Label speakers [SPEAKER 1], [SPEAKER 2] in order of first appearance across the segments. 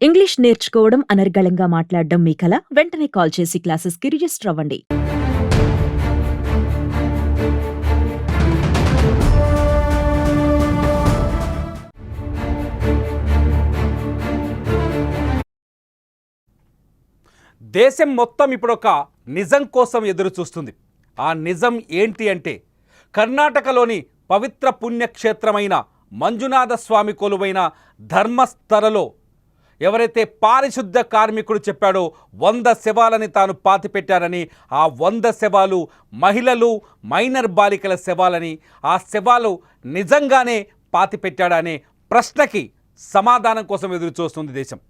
[SPEAKER 1] English నేర్చుకోవడం అనర్గళంగా మాట్లాడడం మీ కల వెంటనే కాల్ చేసి క్లాసెస్కి రిజిస్టర్ అవ్వండి.
[SPEAKER 2] దేశం మొత్తం ఇప్పుడు ఒక నిజం కోసం ఎదురు చూస్తుంది. ఆ నిజం ఏంటి అంటే కర్ణాటకలోని పవిత్ర పుణ్యక్షేత్రమైన మంజునాథ స్వామి కొలువైన ధర్మస్థలలో ఎవరైతే పారిశుద్ధ కార్మికుడు చెప్పాడో 100 శవాలని తాను పాతిపెట్టారని, ఆ 100 శవాలు మహిళలు మైనర్ బాలికల శవాలని, ఆ శవాలు నిజంగానే పాతిపెట్టాడనే ప్రశ్నకి సమాధానం కోసం ఎదురు చూస్తుంది దేశం.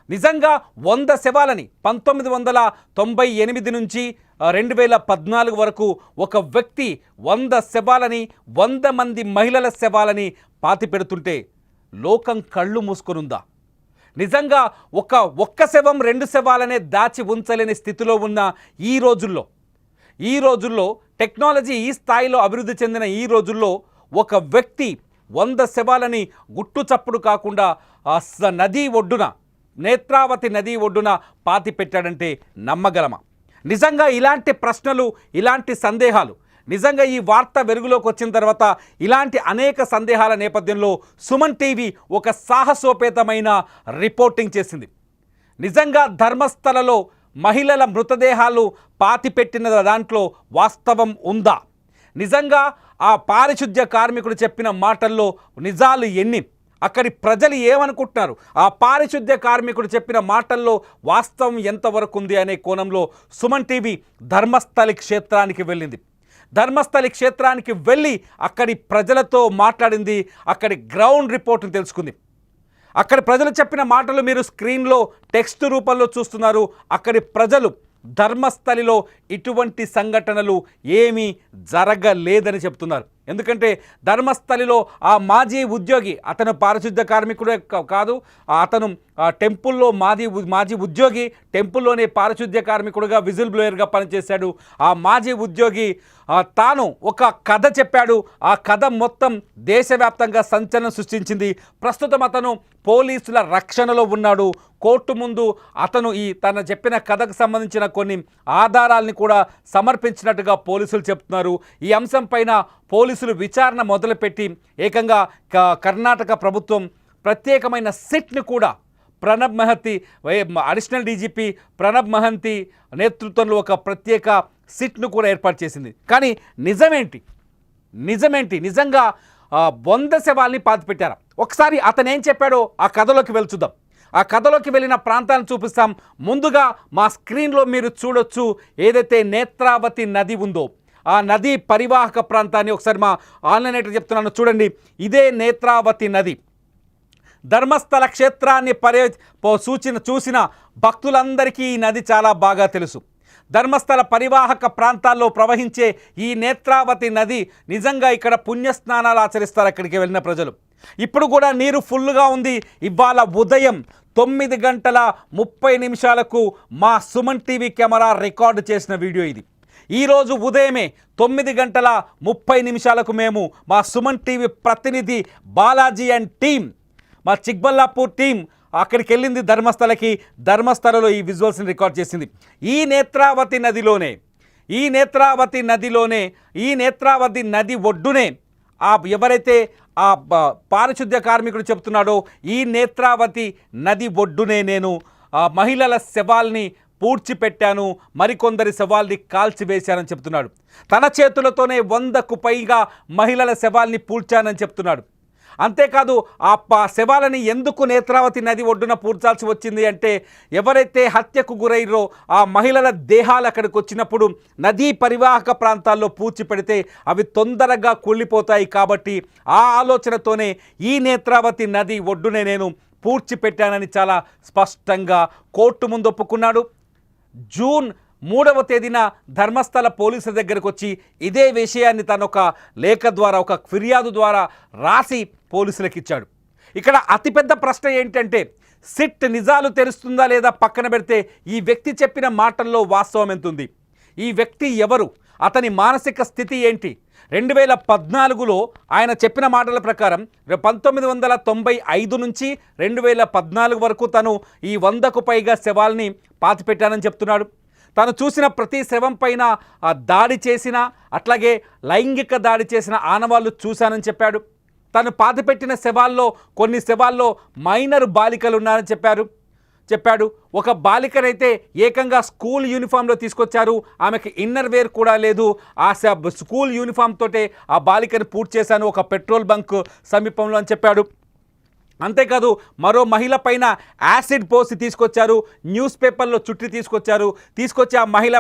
[SPEAKER 2] నిజంగా 100 శవాలని 1998 నుంచి 2014 వరకు ఒక వ్యక్తి 100 శవాలని 100 మంది మహిళల శవాలని పాతిపెడుతుంటే లోకం కళ్ళు మూసుకొనుందా? నిజంగా ఒక్క శవం 2 శవాలనే దాచి ఉంచలేని స్థితిలో ఉన్న ఈ రోజుల్లో టెక్నాలజీ ఈ స్థాయిలో అభివృద్ధి చెందిన ఈ రోజుల్లో ఒక వ్యక్తి 100 శవాలని గుట్టు చప్పుడు కాకుండా నది ఒడ్డున, నేత్రావతి నది ఒడ్డున పాతి పెట్టాడంటే నమ్మగలమా? నిజంగా ఇలాంటి ప్రశ్నలు, ఇలాంటి సందేహాలు, నిజంగా ఈ వార్త వెలుగులోకి వచ్చిన తర్వాత ఇలాంటి అనేక సందేహాల నేపథ్యంలో సుమన్ టీవీ ఒక సాహసోపేతమైన రిపోర్టింగ్ చేసింది. నిజంగా ధర్మస్థలలో మహిళల మృతదేహాలు పాతిపెట్టిన దాంట్లో వాస్తవం ఉందా? నిజంగా ఆ పారిశుద్ధ్య కార్మికుడు చెప్పిన మాటల్లో నిజాలు ఎన్ని? అక్కడి ప్రజలు ఏమనుకుంటున్నారు? ఆ పారిశుద్ధ్య కార్మికుడు చెప్పిన మాటల్లో వాస్తవం ఎంతవరకు ఉంది అనే కోణంలో సుమన్ టీవీ ధర్మస్థలి క్షేత్రానికి వెళ్ళింది. ధర్మస్థలి క్షేత్రానికి వెళ్ళి అక్కడి ప్రజలతో మాట్లాడింది, అక్కడి గ్రౌండ్ రిపోర్ట్ని తెలుసుకుంది. అక్కడి ప్రజలు చెప్పిన మాటలు మీరు స్క్రీన్లో టెక్స్ట్ రూపంలో చూస్తున్నారు. అక్కడి ప్రజలు ధర్మస్థలిలో ఇటువంటి సంఘటనలు ఏమీ జరగలేదని చెప్తున్నారు. ఎందుకంటే ధర్మస్థలిలో ఆ మాజీ ఉద్యోగి, అతను పారిశుద్ధ్య కార్మికుడే కాదు, అతను టెంపుల్లో మాజీ ఉద్యోగి, టెంపుల్లోనే పారిశుద్ధ్య కార్మికుడుగా విజిల్ బ్లోయర్గా పనిచేశాడు. ఆ మాజీ ఉద్యోగి తాను ఒక కథ చెప్పాడు. ఆ కథ మొత్తం దేశవ్యాప్తంగా సంచలనం సృష్టించింది. ప్రస్తుతం అతను పోలీసుల రక్షణలో ఉన్నాడు. కోర్టు ముందు అతను తన చెప్పిన కథకు సంబంధించిన కొన్ని ఆధారాల్ని కూడా సమర్పించినట్టుగా పోలీసులు చెప్తున్నారు. ఈ అంశం పైన పోలీసులు విచారణ మొదలుపెట్టి ఏకంగా కర్ణాటక ప్రభుత్వం ప్రత్యేకమైన సిట్ని కూడా ప్రణబ్ మహంతి, అడిషనల్ డీజీపీ ప్రణబ్ మహంతి నేతృత్వంలో ఒక ప్రత్యేక సిట్ను కూడా ఏర్పాటు చేసింది. కానీ నిజమేంటి? నిజంగా 100 శవాల్ని పాతిపెట్టారా? ఒకసారి అతను ఏం చెప్పాడో ఆ కథలోకి వెళ్చుదాం. ఆ కథలోకి వెళ్ళిన ప్రాంతాలను చూపిస్తాం. ముందుగా మా స్క్రీన్లో మీరు చూడొచ్చు, ఏదైతే నేత్రావతి నది ఉందో ఆ నది పరివాహక ప్రాంతాన్ని ఒకసారి మా ఆన్లైన్ చెప్తున్నాను చూడండి. ఇదే నేత్రావతి నది. ధర్మస్థల క్షేత్రాన్ని చూసిన భక్తులందరికీ ఈ నది చాలా బాగా తెలుసు. ధర్మస్థల పరివాహక ప్రాంతాల్లో ప్రవహించే ఈ నేత్రావతి నది నిజంగా ఇక్కడ పుణ్యస్నానాలు ఆచరిస్తారు అక్కడికి వెళ్ళిన ప్రజలు. ఇప్పుడు కూడా నీరు ఫుల్గా ఉంది. ఇవాళ ఉదయం 9:30 మా సుమన్ టీవీ కెమెరా రికార్డు చేసిన వీడియో ఇది. ఈరోజు ఉదయమే 9:30 మేము మా సుమన్ టీవీ ప్రతినిధి బాలాజీ అండ్ టీం, మా చిక్బల్లాపూర్ టీం అక్కడికి వెళ్ళింది ధర్మస్థలకి. ధర్మస్థలలో ఈ విజువల్స్ని రికార్డ్ చేసింది. ఈ నేత్రావతి నది ఒడ్డునే ఎవరైతే ఆ పారిశుద్ధ్య కార్మికుడు చెప్తున్నాడో, ఈ నేత్రావతి నది ఒడ్డునే నేను మహిళల శవాల్ని పూడ్చిపెట్టాను, మరికొందరి శవాల్ని కాల్చివేశానని చెప్తున్నాడు. తన చేతులతోనే 100కు పైగా మహిళల శవాల్ని పూడ్చానని చెప్తున్నాడు. అంతేకాదు ఆ శవాలని ఎందుకు నేత్రావతి నది ఒడ్డున పూడ్చాల్సి వచ్చింది అంటే, ఎవరైతే హత్యకు గురైరో ఆ మహిళల దేహాలు అక్కడికి వచ్చినప్పుడు నదీ పరివాహక ప్రాంతాల్లో పూడ్చిపెడితే అవి తొందరగా కుళ్ళిపోతాయి కాబట్టి ఆ ఆలోచనతోనే ఈ నేత్రావతి నది ఒడ్డునే నేను పూడ్చిపెట్టానని చాలా స్పష్టంగా కోర్టు ముందు ఒప్పుకున్నాడు. జూన్ 3వ తేదీన ధర్మస్థల పోలీసుల దగ్గరకు వచ్చి ఇదే విషయాన్ని తను ఒక లేఖ ద్వారా, ఒక ఫిర్యాదు ద్వారా రాసి పోలీసులకు ఇచ్చాడు. ఇక్కడ అతిపెద్ద ప్రశ్న ఏంటంటే, సిట్ నిజాలు తెలుస్తుందా లేదా పక్కన పెడితే ఈ వ్యక్తి చెప్పిన మాటల్లో వాస్తవం ఎంతుంది? ఈ వ్యక్తి ఎవరు? అతని మానసిక స్థితి ఏంటి? 2014లో ఆయన చెప్పిన మాటల ప్రకారం 1995 నుంచి 2014 వరకు తను ఈ 100కు పైగా శవాల్ని పాతిపెట్టానని చెప్తున్నాడు. తను చూసిన ప్రతి శవం పైన దాడి చేసిన, అట్లాగే లైంగిక దాడి చేసిన ఆనవాళ్ళు చూశానని చెప్పాడు. తను పాతిపెట్టిన శవాల్లో కొన్ని శవాల్లో మైనర్ బాలికలు ఉన్నారని చెప్పాడు. ఒక బాలికనైతే ఏకంగా స్కూల్ యూనిఫామ్లో తీసుకొచ్చారు. ఆమెకి ఇన్నర్ వేర్ కూడా లేదు. ఆ స్కూల్ యూనిఫామ్ తోటే ఆ బాలికను పూర్తి చేశాను ఒక పెట్రోల్ బంక్ సమీపంలో అని చెప్పాడు. అంతేకాదు మరో మహిళ పైన యాసిడ్ పోసి తీసుకొచ్చారు, న్యూస్ పేపర్లో చుట్టి తీసుకొచ్చి ఆ మహిళ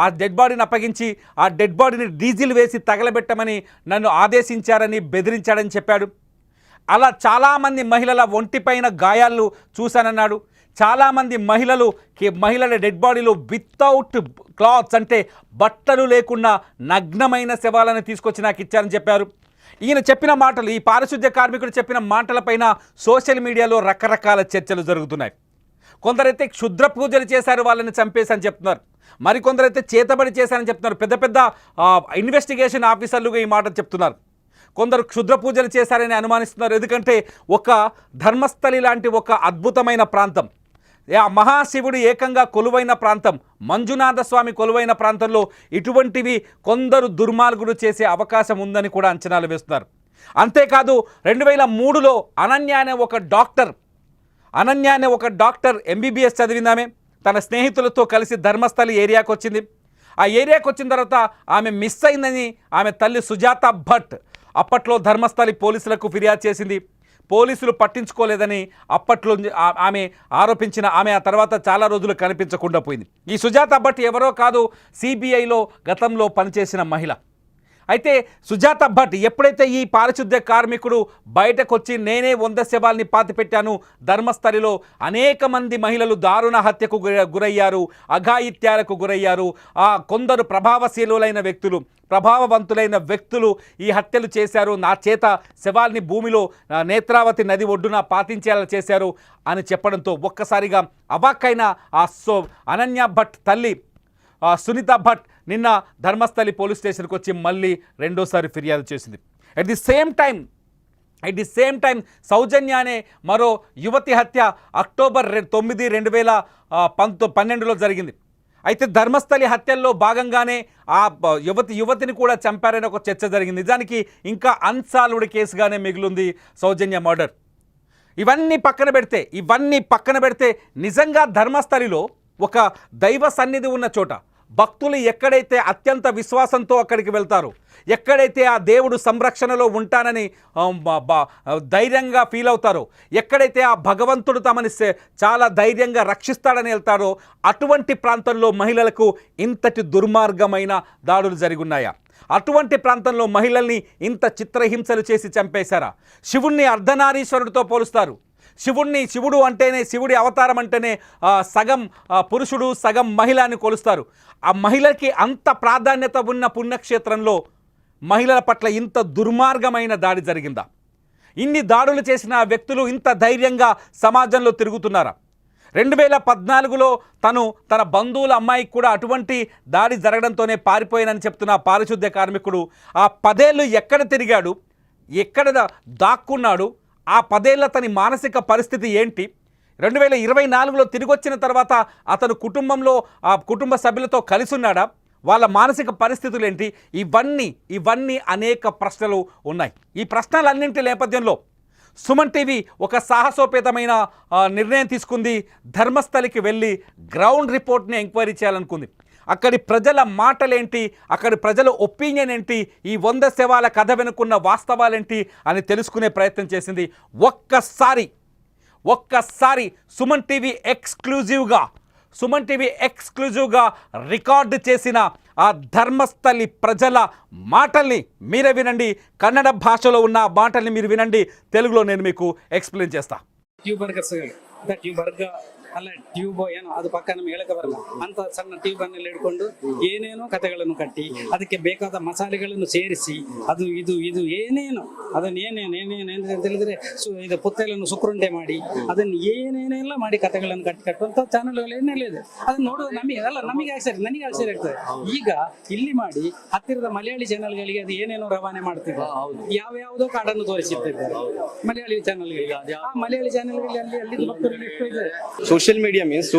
[SPEAKER 2] ఆ డెడ్ బాడీని అప్పగించి ఆ డెడ్ బాడీని డీజిల్ వేసి తగలబెట్టమని నన్ను ఆదేశించారని బెదిరించాడని చెప్పాడు. అలా చాలామంది మహిళల ఒంటిపైన గాయాలు చూశానన్నాడు. చాలామంది మహిళల డెడ్ బాడీలు వితౌట్ క్లాత్స్, అంటే బట్టలు లేకుండా నగ్నమైన శవాలను తీసుకొచ్చి నాకు ఇచ్చారని చెప్పారు. ఈయన చెప్పిన మాటలు, ఈ పారిశుద్ధ్య కార్మికుడు చెప్పిన మాటలపైన సోషల్ మీడియాలో రకరకాల చర్చలు జరుగుతున్నాయి. కొందరైతే క్షుద్ర పూజలు చేశారు, వాళ్ళని చంపేసని చెప్తున్నారు. మరికొందరైతే చేతబడి చేశారని చెప్తున్నారు. పెద్ద పెద్ద ఇన్వెస్టిగేషన్ ఆఫీసర్లుగా ఈ మాట చెప్తున్నారు. కొందరు క్షుద్ర పూజలు చేశారని అనుమానిస్తున్నారు. ఎందుకంటే ఒక ధర్మస్థలి లాంటి ఒక అద్భుతమైన ప్రాంతం, మహాశివుడు ఏకంగా కొలువైన ప్రాంతం, మంజునాథ స్వామి కొలువైన ప్రాంతంలో ఇటువంటివి కొందరు దుర్మార్గులు చేసే అవకాశం ఉందని కూడా అంచనాలు వేస్తున్నారు. అంతేకాదు 2003లో అనన్య అనే ఒక డాక్టర్ ఎంబీబీఎస్ చదివిందామే తన స్నేహితులతో కలిసి ధర్మస్థలి ఏరియాకు వచ్చింది. ఆ ఏరియాకు వచ్చిన తర్వాత ఆమె మిస్ అయిందని ఆమె తల్లి సుజాత భట్ అప్పట్లో ధర్మస్థలి పోలీసులకు ఫిర్యాదు చేసింది. పోలీసులు పట్టించుకోలేదని అప్పట్లో ఆమె ఆరోపించిన ఆమె ఆ తర్వాత చాలా రోజులు కనిపించకుండా పోయింది. ఈ సుజాత భట్ ఎవరో కాదు, సిబిఐలో గతంలో పనిచేసిన మహిళ. అయితే సుజాత భట్ ఎప్పుడైతే ఈ పారిశుద్ధ్య కార్మికుడు బయటకు వచ్చి నేనే 100 శవాల్ని పాతిపెట్టాను, ధర్మస్థలిలో అనేక మంది మహిళలు దారుణ హత్యకు గురయ్యారు, అఘాయిత్యాలకు గురయ్యారు, కొందరు ప్రభావవంతులైన వ్యక్తులు ఈ హత్యలు చేశారు, నా చేత శవాల్ని భూమిలో నేత్రావతి నది ఒడ్డున పాతించేలా చేశారు అని చెప్పడంతో ఒక్కసారిగా అవాక్కైన అనన్య భట్ తల్లి సునీత భట్ నిన్న ధర్మస్థలి పోలీస్ స్టేషన్కి వచ్చి మళ్ళీ రెండోసారి ఫిర్యాదు చేసింది. అట్ ది సేమ్ టైం సౌజన్య అనే మరో యువతి హత్య అక్టోబర్ 9, 2012లో జరిగింది. అయితే ధర్మస్థలి హత్యల్లో భాగంగానే ఆ యువతిని కూడా చంపారని ఒక చర్చ జరిగింది. నిజానికి ఇంకా అన్సాల్వ్డ్ కేసుగానే మిగిలింది సౌజన్య మర్డర్. ఇవన్నీ పక్కన పెడితే నిజంగా ధర్మస్థలిలో ఒక దైవ సన్నిధి ఉన్న చోట భక్తులు ఎక్కడైతే అత్యంత విశ్వాసంతో అక్కడికి వెళ్తారో, ఎక్కడైతే ఆ దేవుడు సంరక్షణలో ఉంటానని ధైర్యంగా ఫీల్ అవుతారో, ఎక్కడైతే ఆ భగవంతుడు తమని చాలా ధైర్యంగా రక్షిస్తాడని వెళ్తారో, అటువంటి ప్రాంతంలో మహిళలకు ఇంతటి దుర్మార్గమైన దాడులు జరిగున్నాయా? అటువంటి ప్రాంతంలో మహిళల్ని ఇంత చిత్రహింసలు చేసి చంపేశారా? శివుణ్ణి అర్ధనారీశ్వరుడితో పోలుస్తారు. శివుడు అంటేనే, శివుడి అవతారం అంటేనే సగం పురుషుడు సగం మహిళ అని కొలుస్తారు. ఆ మహిళకి అంత ప్రాధాన్యత ఉన్న పుణ్యక్షేత్రంలో మహిళల పట్ల ఇంత దుర్మార్గమైన దాడి జరిగిందా? ఇన్ని దాడులు చేసిన వ్యక్తులు ఇంత ధైర్యంగా సమాజంలో తిరుగుతున్నారా? 2014లో తన బంధువుల అమ్మాయికి కూడా అటువంటి దాడి జరగడంతోనే పారిపోయానని చెప్తున్న పారిశుద్ధ్య కార్మికుడు ఆ 10 ఏళ్ళు ఎక్కడ తిరిగాడు, ఎక్కడ దాక్కున్నాడు, ఆ 10 ఏళ్ళ తన మానసిక పరిస్థితి ఏంటి? 2024లో తిరిగి వచ్చిన తర్వాత అతను ఆ కుటుంబ సభ్యులతో కలిసి ఉన్నాడా? వాళ్ళ మానసిక పరిస్థితులు ఏంటి? ఇవన్నీ అనేక ప్రశ్నలు ఉన్నాయి. ఈ ప్రశ్నలన్నింటి నేపథ్యంలో సుమన్ టీవీ ఒక సాహసోపేతమైన నిర్ణయం తీసుకుంది. ధర్మస్థలికి వెళ్ళి గ్రౌండ్ రిపోర్ట్ని ఎంక్వైరీ చేయాలనుకుంది. అక్కడి ప్రజల మాటలేంటి, అక్కడి ప్రజల ఒపీనియన్ ఏంటి, ఈ 100 శవాల కథ వెనుకున్న వాస్తవాలేంటి అని తెలుసుకునే ప్రయత్నం చేసింది. ఒక్కసారి సుమన్ టీవీ ఎక్స్క్లూజివ్గా రికార్డు చేసిన ఆ ధర్మస్థలి ప్రజల మాటల్ని మీరే వినండి. కన్నడ భాషలో ఉన్న మాటల్ని మీరు వినండి, తెలుగులో నేను మీకు ఎక్స్ప్లెయిన్ చేస్తా.
[SPEAKER 3] यूट्यूबर का ಅಲ್ಲ ಟ್ಯೂಬ್ ಏನೋ ಅದು ಪಕ್ಕ ನಮ್ಗೆ ಹೇಳಕ್ಕೆ ಬರಲ್ಲ ಅಂತ ಸಣ್ಣ ಟ್ಯೂಬ್ ಅನ್ನೆಲ್ಲ ಹಿಡ್ಕೊಂಡು ಏನೇನೋ ಕಥೆಗಳನ್ನು ಕಟ್ಟಿ ಅದಕ್ಕೆ ಬೇಕಾದ ಮಸಾಲೆಗಳನ್ನು ಸೇರಿಸಿ ಅದು ಇದು ಏನೇನು ಅದನ್ನು ಏನೇನು ಅಂತ ಹೇಳಿದ್ರೆ ಇದು ಪುತ್ತಲನ್ನು ಸುಕ್ರುಂಡೆ ಮಾಡಿ ಅದನ್ನು ಏನೇನೆಲ್ಲ ಮಾಡಿ ಕಥೆಗಳನ್ನು ಕಟ್ಟುವಂತ ಚಾನೆಲ್ಗಳು ಏನೆಲ್ಲ ಇದೆ ಅದನ್ನ ನೋಡೋದು ನಮಗೆ ನನಗೆ ಆಶ್ಚರ್ಯ ಆಗ್ತದೆ. ಈಗ ಇಲ್ಲಿ ಮಾಡಿ ಹತ್ತಿರದ ಮಲಯಾಳಿ ಚಾನೆಲ್ಗಳಿಗೆ ಅದು ಏನೇನೋ ರವಾನೆ ಮಾಡ್ತಿದ್ದಾರೆ, ಯಾವ್ಯಾವುದೋ ಕಾಡನ್ನು ತೋರಿಸುತ್ತಿದ್ದಾರೆ ಮಲಯಾಳಿ ಚಾನೆಲ್ಗಳಿಗೆ. ಆ ಮಲಯಾಳಿ ಚಾನೆಲ್ಗಳಲ್ಲಿ ಅಲ್ಲಿ ಭಕ್ತರಲ್ಲಿ ಎಷ್ಟು ಇದೆ.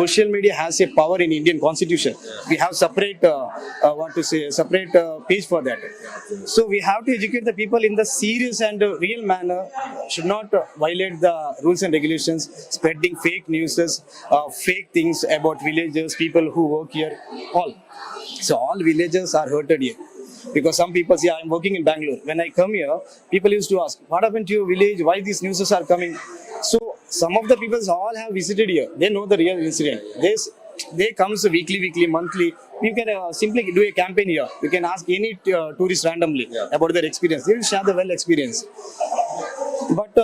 [SPEAKER 4] Social media has a power in Indian constitution. We have separate separate page for that. So we have to educate the people in the serious and real manner. Should not violate the rules and regulations, spreading fake news, fake things about villagers, people who work here, all. So all villagers are hurted here. Because some people say, I'm working in Bangalore. When I come here, people used to ask, what happened to your village? Why these news are coming? So some of the people all have visited here. They know the real incident. They comes weekly, monthly. You can simply do a campaign here. You can ask any tourist randomly about their experience. They will share the well experience. But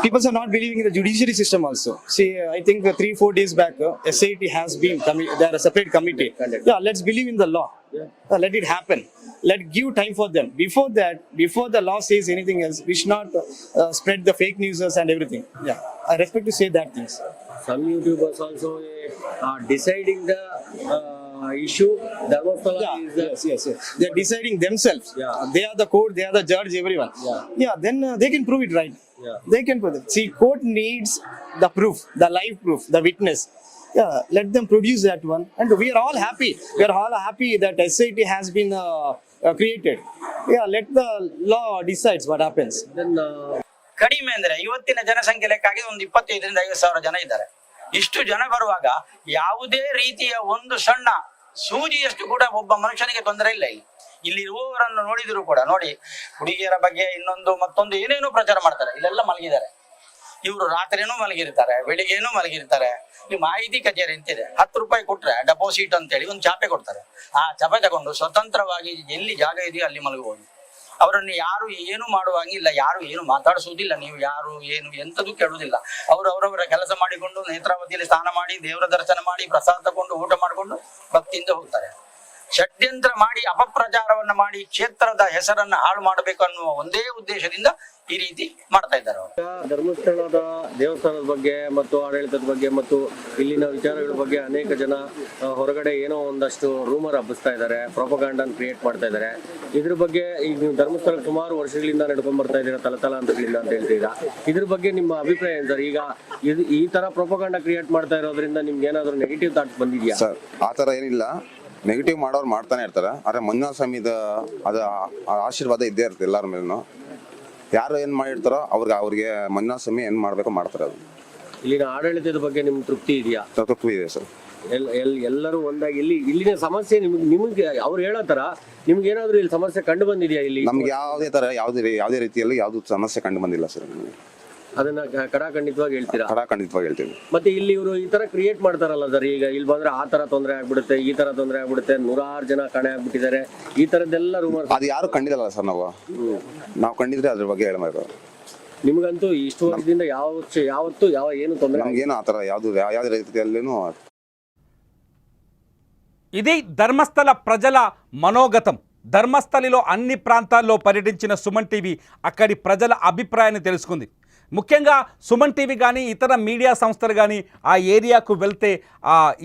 [SPEAKER 4] people are not believing in the judiciary system also. See, I think 3-4 days back, SIT has been, they are a separate committee. Yeah, let's believe in the law. Let it happen. Let's give time for them. Before that, before the law says anything else, we should not spread the fake news and everything. Yeah, I respect to say that things.
[SPEAKER 5] Some YouTubers also are deciding the issue. Dharmasthala
[SPEAKER 4] Yes. They are deciding themselves.
[SPEAKER 5] Yeah.
[SPEAKER 4] They are the court, they are the judge, everyone. Yeah, then they can prove it, right?
[SPEAKER 5] Yeah.
[SPEAKER 4] They can prove it. See, court needs the proof, the live proof, the witness. Yeah, let them produce that one. And we are all happy. We are all happy that SIT has been created. Yeah, let the law decides what happens.
[SPEAKER 5] Then
[SPEAKER 3] ಕಡಿಮೆ ಅಂದ್ರೆ ಇವತ್ತಿನ ಜನಸಂಖ್ಯೆ ಲೆಕ್ಕಾಗಿ ಒಂದು 25,000-50,000 ಜನ ಇದ್ದಾರೆ. ಇಷ್ಟು ಜನ ಬರುವಾಗ ಯಾವುದೇ ರೀತಿಯ ಒಂದು ಸಣ್ಣ ಸೂಜಿಯಷ್ಟು ಕೂಡ ಒಬ್ಬ ಮನುಷ್ಯನಿಗೆ ತೊಂದರೆ ಇಲ್ಲ. ಇಲ್ಲಿ ಇರುವವರನ್ನು ನೋಡಿದ್ರು ಕೂಡ ನೋಡಿ, ಹುಡುಗಿಯರ ಬಗ್ಗೆ ಇನ್ನೊಂದು ಮತ್ತೊಂದು ಏನೇನೋ ಪ್ರಚಾರ ಮಾಡ್ತಾರೆ. ಇಲ್ಲೆಲ್ಲ ಮಲಗಿದ್ದಾರೆ ಇವರು, ರಾತ್ರಿನೂ ಮಲಗಿರ್ತಾರೆ, ಬೆಳಿಗ್ಗೆನೂ ಮಲಗಿರ್ತಾರೆ. ಈ ಮಾಹಿತಿ ಕಚೇರಿ ಅಂತಿದೆ, 10 ರೂಪಾಯಿ ಕೊಟ್ರೆ ಡೆಪಾಸಿಟ್ ಅಂತೇಳಿ ಒಂದು ಚಾಪೆ ಕೊಡ್ತಾರೆ. ಆ ಚಾಪೆ ತಗೊಂಡು ಸ್ವತಂತ್ರವಾಗಿ ಎಲ್ಲಿ ಜಾಗ ಇದೆಯೋ ಅಲ್ಲಿ ಮಲಗಬಹುದು. ಅವರನ್ನು ಯಾರು ಏನು ಮಾಡುವಂಗಿಲ್ಲ, ಯಾರು ಏನು ಮಾತಾಡಿಸುವುದಿಲ್ಲ, ನೀವು ಯಾರು ಏನು ಎಂಥದ್ದು ಕೇಳುವುದಿಲ್ಲ. ಅವರು ಅವರವರ ಕೆಲಸ ಮಾಡಿಕೊಂಡು ನೇತ್ರಾವತಿಯಲ್ಲಿ ಸ್ನಾನ ಮಾಡಿ ದೇವರ ದರ್ಶನ ಮಾಡಿ ಪ್ರಸಾದ ತಗೊಂಡು ಊಟ ಮಾಡಿಕೊಂಡು ಭಕ್ತಿಯಿಂದ ಹೋಗ್ತಾರೆ. ಷಡ್ಯಂತ್ರ ಮಾಡಿ ಅಪಪ್ರಚಾರವನ್ನ ಮಾಡಿ ಕ್ಷೇತ್ರದ ಹೆಸರನ್ನ ಹಾಳು ಮಾಡಬೇಕು ಅನ್ನುವ ಒಂದೇ ಉದ್ದೇಶದಿಂದ ಈ ರೀತಿ ಮಾಡ್ತಾ ಇದ್ದಾರೆ ಅವರು.
[SPEAKER 5] ಧರ್ಮಸ್ಥಳದ ದೇವಸ್ಥಾನದ ಬಗ್ಗೆ ಮತ್ತು ಆಡಳಿತದ ಬಗ್ಗೆ ಮತ್ತು ಇಲ್ಲಿನ ವಿಚಾರಗಳ ಬಗ್ಗೆ ಅನೇಕ ಜನ ಹೊರಗಡೆ ಏನೋ ಒಂದಷ್ಟು ರೂಮರ್ ಹಬ್ಬಿಸ್ತಾ ಇದ್ದಾರೆ, ಪ್ರೊಪಗಾಂಡನ್ ಕ್ರಿಯೇಟ್ ಮಾಡ್ತಾ ಇದ್ದಾರೆ. ಇದ್ರ ಬಗ್ಗೆ ಈಗ ನೀವು ಧರ್ಮಸ್ಥಳ ಸುಮಾರು ವರ್ಷಗಳಿಂದ ನಡ್ಕೊಂಡ್ ಬರ್ತಾ ಇದ್ದೀರಾ, ತಲತಲಾಂತರಗಳಿಂದ ಅಂತ ಹೇಳ್ತೀರಾ. ಇದ್ರ ಬಗ್ಗೆ ನಿಮ್ಮ ಅಭಿಪ್ರಾಯ ಏನು ಸರ್? ಈಗ ಈ ತರ ಪ್ರೊಪಗಾಂಡ ಕ್ರಿಯೇಟ್ ಮಾಡ್ತಾ ಇರೋದ್ರಿಂದ ನಿಮ್ಗೆ ಏನಾದ್ರು ನೆಗೆಟಿವ್ ಥಾಟ್ಸ್ ಬಂದಿದ್ಯಾ?
[SPEAKER 6] ಸರ್ ಆ ಥರ ಏನಿಲ್ಲ, ನೆಗೆಟಿವ್ ಮಾಡೋರು ಮಾಡ್ತಾನೆ ಇರ್ತಾರೆ. ಆದರೆ ಮಂಜುನಾಥ ಸ್ವಾಮಿದ ಅದು ಆಶೀರ್ವಾದ ಇದ್ದೇ ಇರುತ್ತೆ ಎಲ್ಲರ ಮೇಲೂ. ಯಾರು ಏನು ಮಾಡಿರ್ತಾರೋ ಅವ್ರಿಗೆ ಮಂಜುನಾಥ ಸ್ವಾಮಿ ಏನು ಮಾಡಬೇಕು ಮಾಡ್ತಾರೆ. ಅದು
[SPEAKER 5] ಇಲ್ಲಿನ ಆಡಳಿತದ ಬಗ್ಗೆ ನಿಮ್ಗೆ ತೃಪ್ತಿ ಇದೆಯಾ?
[SPEAKER 6] ತೃಪ್ತಿ ಇದೆ ಸರ್.
[SPEAKER 5] ಎಲ್ಲರೂ ಒಂದಾಗಿ ಇಲ್ಲಿನ ಸಮಸ್ಯೆ ನಿಮಗೆ ಅವ್ರು ಹೇಳೋ ತರ ನಿಮ್ಗೆ ಏನಾದ್ರು ಇಲ್ಲಿ ಸಮಸ್ಯೆ ಕಂಡು ಬಂದಿದೆಯಾ? ಇಲ್ಲಿ
[SPEAKER 6] ನಮ್ಗೆ ಯಾವುದೇ ರೀತಿಯಲ್ಲಿ ಯಾವ್ದು ಸಮಸ್ಯೆ ಕಂಡು ಬಂದಿಲ್ಲ ಸರ್.
[SPEAKER 5] ಅದನ್ನ ಖಂಡಿತವಾಗಿ ಹೇಳ್ತೀರಾ?
[SPEAKER 6] ಖಂಡಿತವಾಗಿ ಹೇಳ್ತೀವಿ.
[SPEAKER 5] ಮತ್ತೆ ಇಲ್ಲಿ ಇವರು ಈ ತರ ಕ್ರಿಯೇಟ್ ಮಾಡ್ತಾರಲ್ಲ ಸರ್, ಈಗ ಇಲ್ಲಿ ಬಂದ್ರೆ ಆ ತರ ತೊಂದರೆ ಆಗ್ಬಿಡುತ್ತೆ, ಈ ತರ ತೊಂದರೆ ಆಗ್ಬಿಡುತ್ತೆ, 100 ಜನ ಕಾಣೆ ಆಗ್ಬಿಟ್ಟಿದ್ದಾರೆ, ಈ ತರದ್ದೆಲ್ಲ ರೂಮರ್.
[SPEAKER 6] ಅದು ಯಾರು ಕಂಡಿಲ್ಲ ಸರ್. ನಾವು ಕಂಡಿದ್ರೆ ಅದ್ರ ಬಗ್ಗೆ ಹೇಳಬೇಕು.
[SPEAKER 5] ನಿಮ್ಗಂತೂ ಇಷ್ಟು ವರ್ಷದಿಂದ ಯಾವತ್ತು ಏನು ತೊಂದರೆ
[SPEAKER 6] ನಮ್ಗೇನು ಆ ಥರ ಯಾವುದೇ ರೀತಿಯಲ್ಲೇನು.
[SPEAKER 2] ఇది ధర్మస్థల ప్రజల మనోగతం. ధర్మస్థలిలో అన్ని ప్రాంతాల్లో పర్యటించిన సుమన్ టీవీ అక్కడి ప్రజల అభిప్రాయాన్ని తెలుసుకుంది. ముఖ్యంగా సుమన్ టీవీ కానీ ఇతర మీడియా సంస్థలు కానీ ఆ ఏరియాకు వెళ్తే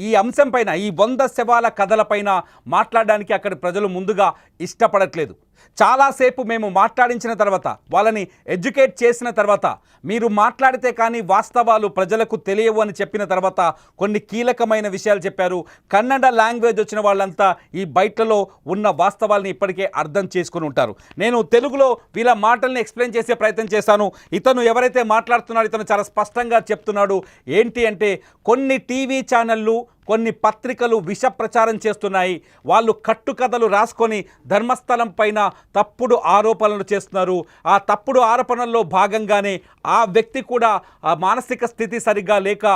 [SPEAKER 2] ఈ అంశం పైన, ఈ 100 శవాల కథలపైన మాట్లాడడానికి అక్కడి ప్రజలు ముందుగా ఇష్టపడట్లేదు. చాలాసేపు మేము మాట్లాడించిన తర్వాత, వాళ్ళని ఎడ్యుకేట్ చేసిన తర్వాత, మీరు మాట్లాడితే కానీ వాస్తవాలు ప్రజలకు తెలియవు అని చెప్పిన తర్వాత కొన్ని కీలకమైన విషయాలు చెప్పారు. కన్నడ లాంగ్వేజ్ వచ్చిన వాళ్ళంతా ఈ బయటలో ఉన్న వాస్తవాల్ని ఇప్పటికే అర్థం చేసుకుని ఉంటారు. నేను తెలుగులో వీళ్ళ మాటల్ని ఎక్స్ప్లెయిన్ చేసే ప్రయత్నం చేశాను. ఇతను ఎవరైతే మాట్లాడుతున్నాడో ఇతను చాలా స్పష్టంగా చెప్తున్నాడు. ఏంటి అంటే, కొన్ని టీవీ ఛానళ్ళు కొన్ని పత్రికలు విష ప్రచారం చేస్తున్నాయి. వాళ్ళు కట్టుకథలు రాసుకొని ధర్మస్థలం పైన తప్పుడు ఆరోపణలు చేస్తున్నారు. ఆ తప్పుడు ఆరోపణల్లో భాగంగానే ఆ వ్యక్తి కూడా ఆ మానసిక స్థితి సరిగ్గా లేక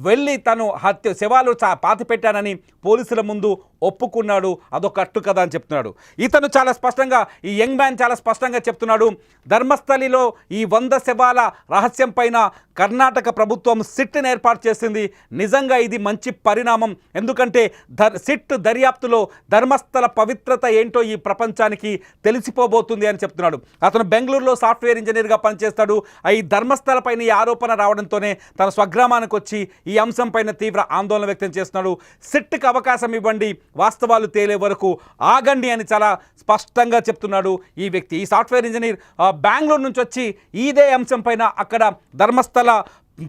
[SPEAKER 2] వెళ్ళి తను శవాలు పాతిపెట్టానని పోలీసుల ముందు ఒప్పుకున్నాడు. అదొక కట్టుకథ అని చెప్తున్నాడు. ఇతను చాలా స్పష్టంగా, ఈ యంగ్ మ్యాన్ చాలా స్పష్టంగా చెప్తున్నాడు, ధర్మస్థలిలో ఈ 100 శవాల రహస్యం పైన కర్ణాటక ప్రభుత్వం సిట్ని ఏర్పాటు చేసింది. నిజంగా ఇది మంచి పరిణామం. ఎందుకంటే సిట్ దర్యాప్తులో ధర్మస్థల పవిత్రత ఏంటో ఈ ప్రపంచానికి తెలిసిపోబోతుంది అని చెప్తున్నాడు. అతను బెంగళూరులో సాఫ్ట్వేర్ ఇంజనీర్గా పనిచేస్తాడు. ఈ ధర్మస్థల పైన ఈ ఆరోపణ రావడంతోనే తన స్వగ్రామానికి వచ్చి ఈ అంశం పైన తీవ్ర ఆందోళన వ్యక్తం చేస్తున్నాడు. సిట్కి అవకాశం ఇవ్వండి, వాస్తవాలు తేలే వరకు ఆగండి అని చాలా స్పష్టంగా చెప్తున్నాడు ఈ వ్యక్తి. ఈ సాఫ్ట్వేర్ ఇంజనీర్ బెంగళూరు నుంచి వచ్చి ఇదే అంశం పైన అక్కడ ధర్మస్థల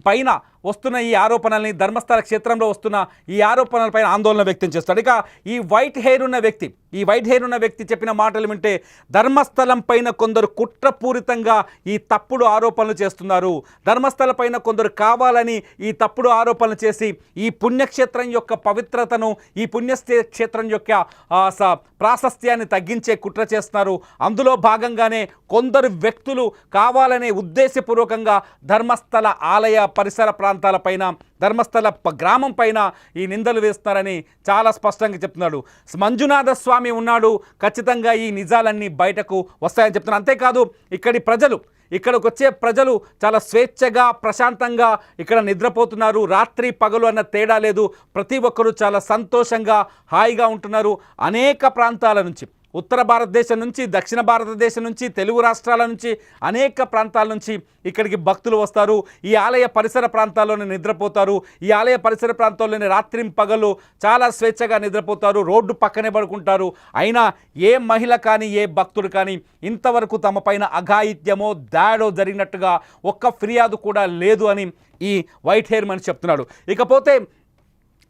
[SPEAKER 2] పైన వస్తున్న ఈ ఆరోపణల్ని, ధర్మస్థల క్షేత్రంలో వస్తున్న ఈ ఆరోపణలపైన ఆందోళన వ్యక్తం చేస్తాడు. ఇక ఈ వైట్ హెయిర్ ఉన్న వ్యక్తి చెప్పిన మాటలు వింటే, ధర్మస్థలం పైన కొందరు కుట్రపూరితంగా ఈ తప్పుడు ఆరోపణలు చేస్తున్నారు. ధర్మస్థల పైన కొందరు కావాలని ఈ తప్పుడు ఆరోపణలు చేసి ఈ పుణ్యక్షేత్రం యొక్క పవిత్రతను, ఈ పుణ్యక్షేత్రం యొక్క ప్రాశస్త్యాన్ని తగ్గించే కుట్ర చేస్తున్నారు. అందులో భాగంగానే కొందరు వ్యక్తులు కావాలనే ఉద్దేశపూర్వకంగా ధర్మస్థల ఆలయ పరిసర ప్రాంతాలపైన, ధర్మస్థల గ్రామం పైన ఈ నిందలు వేస్తున్నారని చాలా స్పష్టంగా చెప్తున్నాడు. మంజునాథ స్వామి ఉన్నాడు, ఖచ్చితంగా ఈ నిజాలన్నీ బయటకు వస్తాయని చెప్తున్నారు. అంతేకాదు ఇక్కడికి వచ్చే ప్రజలు చాలా స్వేచ్ఛగా, ప్రశాంతంగా ఇక్కడ నిద్రపోతున్నారు. రాత్రి పగలు అన్న తేడా లేదు. ప్రతి ఒక్కరూ చాలా సంతోషంగా, హాయిగా ఉంటున్నారు. అనేక ప్రాంతాల నుంచి, ఉత్తర భారతదేశం నుంచి, దక్షిణ భారతదేశం నుంచి, తెలుగు రాష్ట్రాల నుంచి, అనేక ప్రాంతాల నుంచి ఇక్కడికి భక్తులు వస్తారు. ఈ ఆలయ పరిసర ప్రాంతాల్లోనే నిద్రపోతారు. ఈ ఆలయ పరిసర ప్రాంతాల్లోనే రాత్రి పగలు చాలా స్వేచ్ఛగా నిద్రపోతారు. రోడ్డు పక్కనే పడుకుంటారు. అయినా ఏ మహిళ కానీ, ఏ భక్తుడు కానీ ఇంతవరకు తమ పైన అఘాయిత్యమో దాడో జరిగినట్టుగా ఒక్క ఫిర్యాదు కూడా లేదు అని ఈ వైట్ హెయిర్ మనిషి చెప్తున్నాడు. ఇకపోతే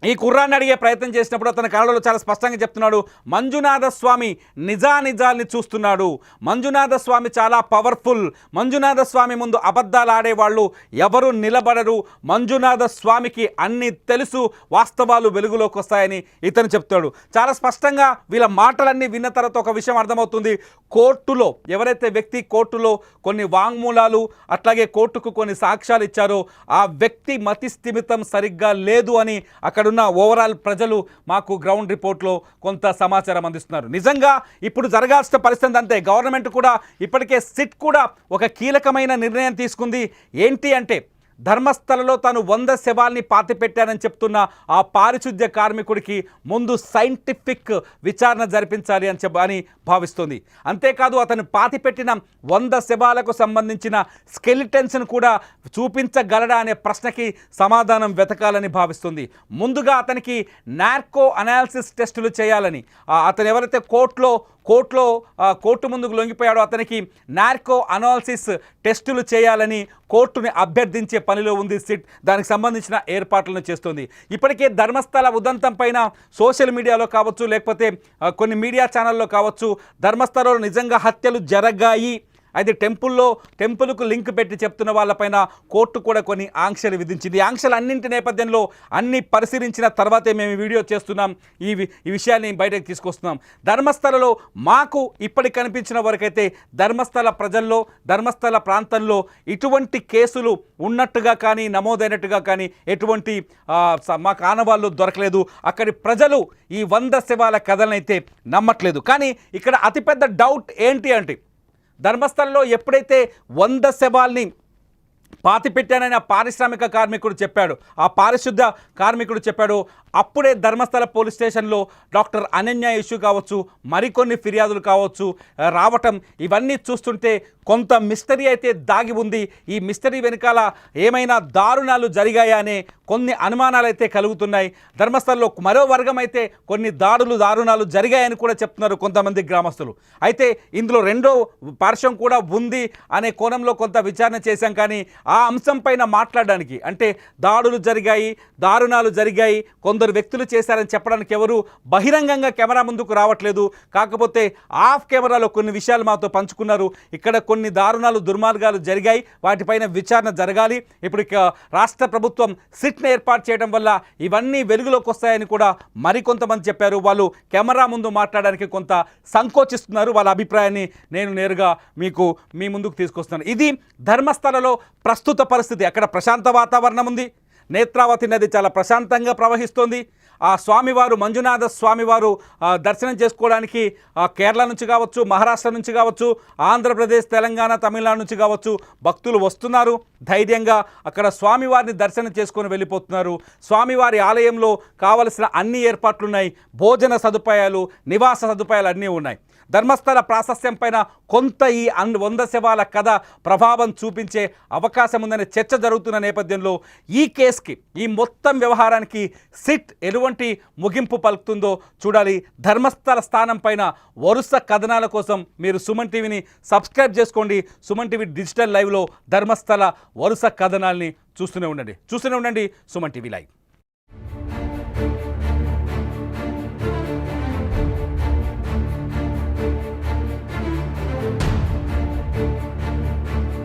[SPEAKER 2] ఈ కుర్రాన్ని అడిగే ప్రయత్నం చేసినప్పుడు అతని కళలో చాలా స్పష్టంగా చెప్తున్నాడు, మంజునాథ స్వామి నిజాల్ని చూస్తున్నాడు. మంజునాథ స్వామి చాలా పవర్ఫుల్. మంజునాథ స్వామి ముందు అబద్ధాలు ఆడేవాళ్ళు ఎవరు నిలబడరు. మంజునాథ స్వామికి అన్నీ తెలుసు, వాస్తవాలు వెలుగులోకి వస్తాయని ఇతను చెప్తాడు. చాలా స్పష్టంగా వీళ్ళ మాటలన్నీ విన్న తర్వాత ఒక విషయం అర్థమవుతుంది. కోర్టులో ఎవరైతే వ్యక్తి కోర్టులో కొన్ని వాంగ్మూలాలు, అట్లాగే కోర్టుకు కొన్ని సాక్ష్యాలు ఇచ్చారో ఆ వ్యక్తి మతి స్థిమితం సరిగ్గా లేదు అని అక్కడున్న ఓవరాల్ ప్రజలు మాకు గ్రౌండ్ రిపోర్ట్లో కొంత సమాచారం అందిస్తున్నారు. నిజంగా ఇప్పుడు జరగాల్సిన పరిస్థితి అంతే. గవర్నమెంట్ కూడా ఇప్పటికే సిట్ కూడా ఒక కీలకమైన నిర్ణయం తీసుకుంది. ఏంటి అంటే, ధర్మస్థలలో తాను 100 శవాల్ని పాతిపెట్టానని చెప్తున్న ఆ పారిశుద్ధ్య కార్మికుడికి ముందు సైంటిఫిక్ విచారణ జరిపించాలి అని భావిస్తుంది. అంతేకాదు అతను పాతిపెట్టిన 100 శవాలకు సంబంధించిన స్కెలిటన్స్ను కూడా చూపించగలడా అనే ప్రశ్నకి సమాధానం వెతకాలని భావిస్తుంది. ముందుగా అతనికి నార్కో అనాలిసిస్ టెస్టులు చేయాలని, అతను ఎవరైతే కోర్టు ముందుకు లొంగిపోయాడో అతనికి నార్కో అనాలిసిస్ టెస్టులు చేయాలని కోర్టుని అభ్యర్థించే పనిలో ఉంది సిట్. దానికి సంబంధించిన ఏర్పాట్లను చేస్తుంది. ఇప్పటికే ధర్మస్థల ఉదంతం పైన సోషల్ మీడియాలో కావచ్చు, లేకపోతే కొన్ని మీడియా ఛానల్లో కావచ్చు, ధర్మస్థలంలో నిజంగా హత్యలు జరగాయి, అయితే టెంపుల్కు లింక్ పెట్టి చెప్తున్న వాళ్ళపైన కోర్టు కూడా కొన్ని ఆంక్షలు విధించింది. ఈ ఆంక్షలు అన్నింటి నేపథ్యంలో అన్ని పరిశీలించిన తర్వాతే మేము వీడియో చేస్తున్నాం, ఈ విషయాన్ని బయటకు తీసుకొస్తున్నాం. ధర్మస్థలలో మాకు ఇప్పటికి కనిపించిన వరకైతే ధర్మస్థల ప్రజల్లో, ధర్మస్థల ప్రాంతంలో ఇటువంటి కేసులు ఉన్నట్టుగా కానీ, నమోదైనట్టుగా కానీ ఎటువంటి మాకు ఆనవాళ్ళు దొరకలేదు. అక్కడి ప్రజలు ఈ 100 శవాల కథలనైతే నమ్మట్లేదు. కానీ ఇక్కడ అతిపెద్ద డౌట్ ఏంటి అంటే, ధర్మస్థలంలో ఎప్పుడైతే 100 శవాల్ని పాతిపెట్టానని ఆ పారిశ్రామిక కార్మికుడు చెప్పాడు, ఆ పారిశుద్ధ కార్మికుడు చెప్పాడు, అప్పుడే ధర్మస్థల పోలీస్ స్టేషన్లో డాక్టర్ అనన్య ఇష్యూ కావచ్చు, మరికొన్ని ఫిర్యాదులు కావచ్చు రావటం, ఇవన్నీ చూస్తుంటే కొంత మిస్టరీ అయితే దాగి ఉంది. ఈ మిస్టరీ వెనకాల ఏమైనా దారుణాలు జరిగాయా అనే కొన్ని అనుమానాలు అయితే కలుగుతున్నాయి. ధర్మస్థలంలో మరో వర్గం అయితే కొన్ని దారుణాలు జరిగాయని కూడా చెప్తున్నారు కొంతమంది గ్రామస్తులు. అయితే ఇందులో రెండో పార్శ్వం కూడా ఉంది అనే కోణంలో కొంత విచారణ చేశాం. కానీ ఆ అంశం పైన మాట్లాడడానికి, అంటే దాడులు జరిగాయి, దారుణాలు జరిగాయి, కొందరు కొందరు వ్యక్తులు చేశారని చెప్పడానికి ఎవరు బహిరంగంగా కెమెరా ముందుకు రావట్లేదు. కాకపోతే ఆఫ్ కెమెరాలో కొన్ని విషయాలు మాతో పంచుకున్నారు. ఇక్కడ కొన్ని దారుణాలు దుర్మార్గాలు జరిగాయి, వాటిపైన విచారణ జరగాలి. ఇప్పుడు రాష్ట్ర ప్రభుత్వం సిట్ను ఏర్పాటు చేయడం వల్ల ఇవన్నీ వెలుగులోకి వస్తాయని కూడా మరికొంతమంది చెప్పారు. వాళ్ళు కెమెరా ముందు మాట్లాడడానికి కొంత సంకోచిస్తున్నారు. వాళ్ళ అభిప్రాయాన్ని నేను నేరుగా మీ ముందుకు తీసుకొస్తున్నాను. ఇది ధర్మస్థలలో ప్రస్తుత పరిస్థితి. అక్కడ ప్రశాంత వాతావరణం ఉంది. నేత్రావతి నది చాలా ప్రశాంతంగా ప్రవహిస్తోంది. ఆ స్వామివారు మంజునాథ స్వామివారు దర్శనం చేసుకోవడానికి కేరళ నుంచి కావచ్చు, మహారాష్ట్ర నుంచి కావచ్చు, ఆంధ్రప్రదేశ్, తెలంగాణ, తమిళనాడు నుంచి కావచ్చు భక్తులు వస్తున్నారు. ధైర్యంగా అక్కడ స్వామివారిని దర్శనం చేసుకొని వెళ్ళిపోతున్నారు. స్వామివారి ఆలయంలో కావలసిన అన్ని ఏర్పాట్లున్నాయి. భోజన సదుపాయాలు, నివాస సదుపాయాలు అన్నీ ఉన్నాయి. ధర్మస్థల ప్రాశస్త్యం పైన కొంత ఈ 100 శవాల కథ ప్రభావం చూపించే అవకాశం ఉందనే చర్చ జరుగుతున్న నేపథ్యంలో ఈ కేసుకి, ఈ మొత్తం వ్యవహారానికి సిట్ ఎటువంటి ముగింపు పలుకుతుందో చూడాలి. ధర్మస్థల స్థానం పైన వరుస కథనాల కోసం మీరు సుమన్ టీవీని సబ్స్క్రైబ్ చేసుకోండి. సుమన్ టీవీ డిజిటల్ లైవ్లో ధర్మస్థల వరుస కథనాల్ని చూస్తూనే ఉండండి సుమన్ టీవీ లైవ్.